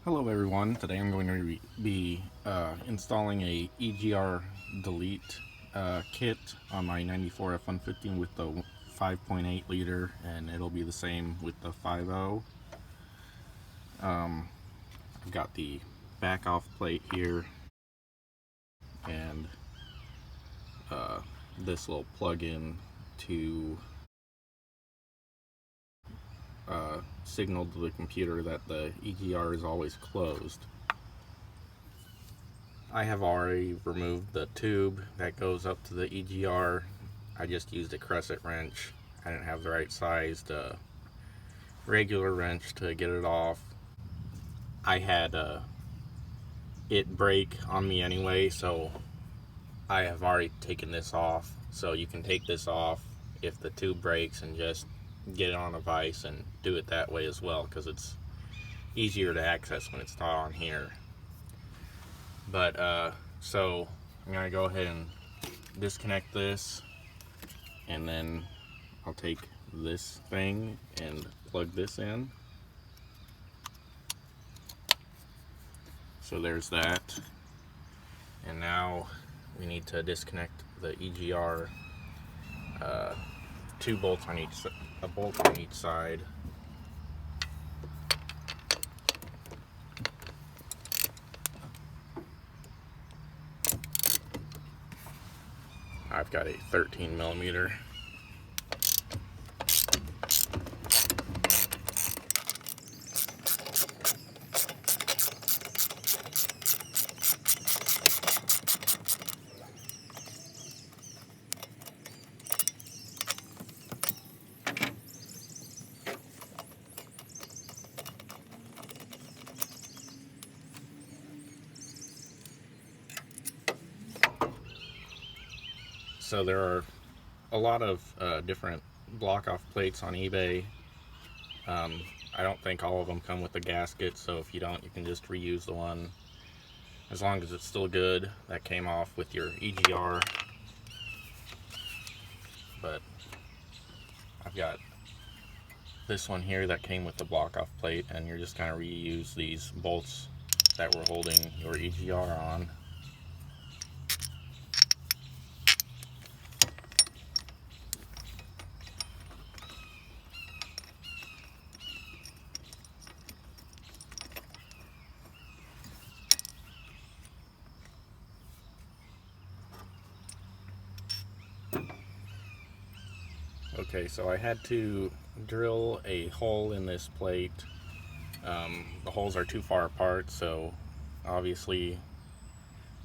Hello everyone, today I'm going to be installing a EGR Delete kit on my 94 F150 with the 5.8 liter, and it'll be the same with the 5.0. I've got the back off plate here, and this will plug in to signal to the computer that the EGR is always closed. I have already removed the tube that goes up to the EGR. I just used a crescent wrench. I didn't have the right sized regular wrench to get it off. I had it break on me anyway, so I have already taken this off. So you can take this off if the tube breaks and just get it on a vise and do it that way as well, because it's easier to access when it's not on here. But so I'm gonna go ahead and disconnect this, and then I'll take this thing and plug this in. So there's that. And now we need to disconnect the EGR, two bolts on a bolt on each side. I've got a 13 millimeter. So there are a lot of different block-off plates on eBay. I don't think all of them come with a gasket, so if you don't, you can just reuse the one, as long as it's still good, that came off with your EGR. But I've got this one here that came with the block-off plate, and you're just going to reuse these bolts that were holding your EGR on. Okay, so I had to drill a hole in this plate. The holes are too far apart, so obviously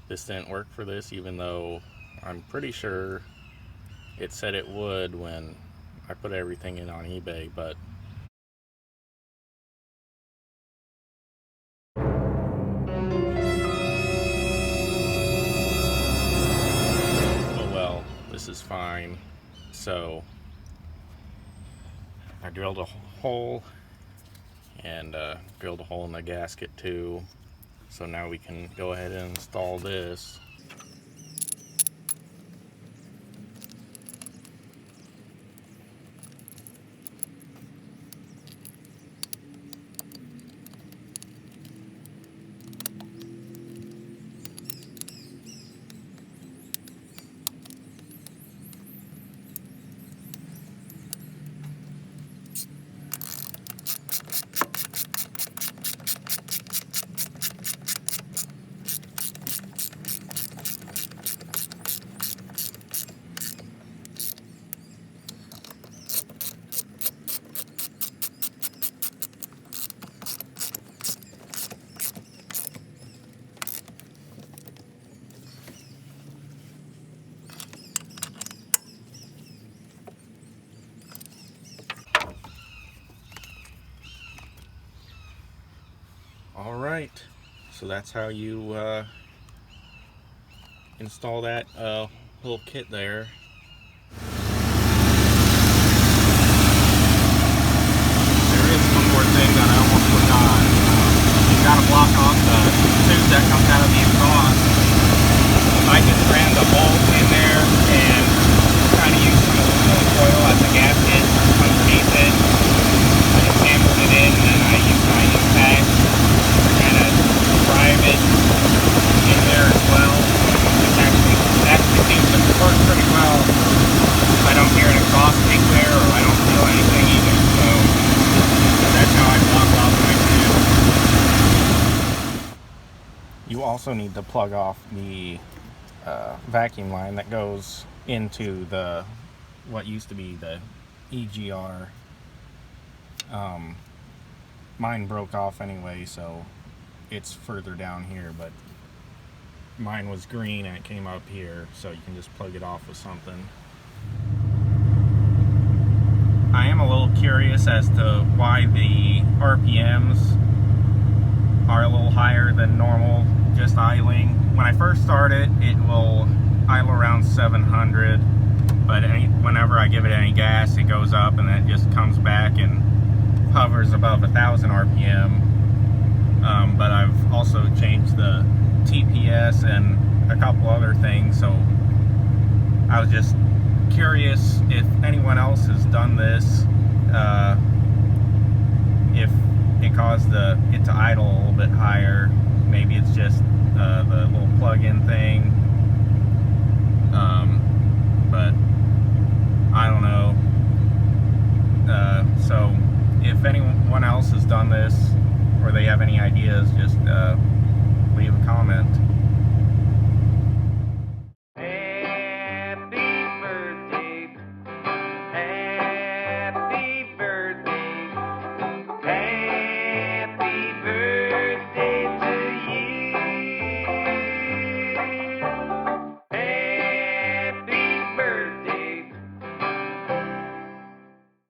this didn't work for this, even though I'm pretty sure it said it would when I put everything in on eBay. But oh well, this is fine. So I drilled a hole and drilled a hole in the gasket too. So now we can go ahead and install this. Alright, so that's how you install that little kit there. There is one more thing that I almost forgot. You gotta block off the tube that comes out of the exhaust. I just ran the bolt in there and kind of used some aluminum foil as a gasket underneath it. I just hammered it in, and then I used my impact and also need to plug off the vacuum line that goes into the what used to be the EGR. Mine broke off anyway, so it's further down here, but mine was green and it came up here, so you can just plug it off with something. I am a little curious as to why the RPMs are a little higher than normal just idling. When I first start it, it will idle around 700, but whenever I give it any gas, it goes up and then it just comes back and hovers above 1,000 RPM. But I've also changed the TPS and a couple other things, so I was just curious if anyone else has done this, if it caused it to idle a little bit higher. Maybe it's just the little plug-in thing, but I don't know. So if anyone else has done this or they have any ideas, just leave a comment.